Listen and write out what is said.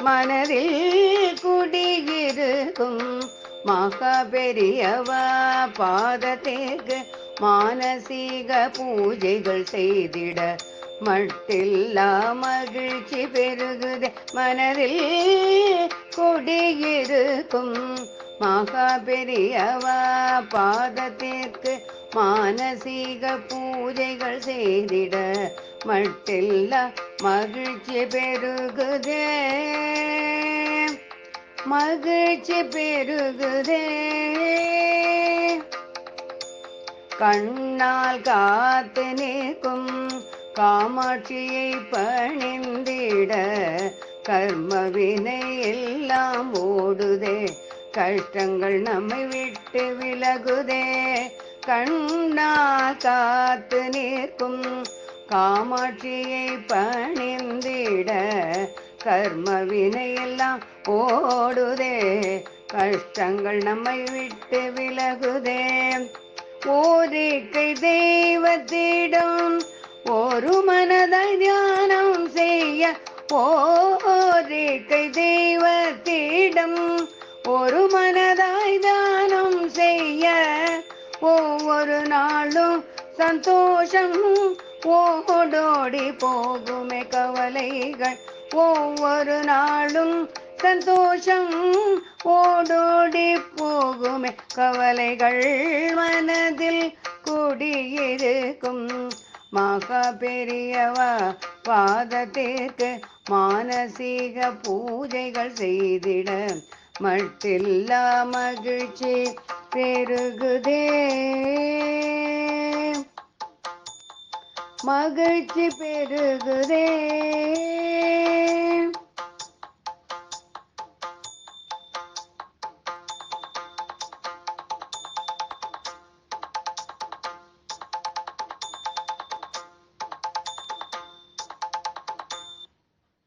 மனதில் குடியிருக்கும் மகா பெரியவா பாதத்திற்கு மானசீக பூஜைகள் செய்திட மட்டில்லா மகிழ்ச்சி பெருகுதே. மனதில் குடியிருக்கும் மகா பெரியவா பாதத்திற்கு மானசீக பூஜைகள் செய்திட மட்டில்லா மகிழ்ச்சி பெருகுதே. மகிழ்ச்சி பெருகுதே. கண்ணால் காத்து நிற்கும் காமாட்சியை பணிந்திட கர்ம வினை எல்லாம் ஓடுதே. கஷ்டங்கள் நம்மை விட்டு விலகுதே. கண்ணால் காத்து நிற்கும் காமாட்சியை பணிந்திட கர்ம வினை எல்லாம் ஓடுதே. கஷ்டங்கள் நம்மை விட்டு விலகுதே. ஓரிக்கை தெய்வத்திடம் ஒரு மனதாய் தியானம் செய்ய ஓரிக்கை தெய்வத்திடம் ஒரு மனதாய் தியானம் செய்ய ஒவ்வொரு நாளும் சந்தோஷம் ஓடோடி போகுமே கவலைகள். ஒவ்வொரு நாளும் சந்தோஷம் ஓடோடி போகுமே கவலைகள். மனதில் குடியிருக்கும் மகா பெரியவா பாதத்திற்கு மானசீக பூஜைகள் செய்திட மட்டில்லா மகிழ்ச்சி பெருகுதே. மகிழ்ச்சி பெருகுதே.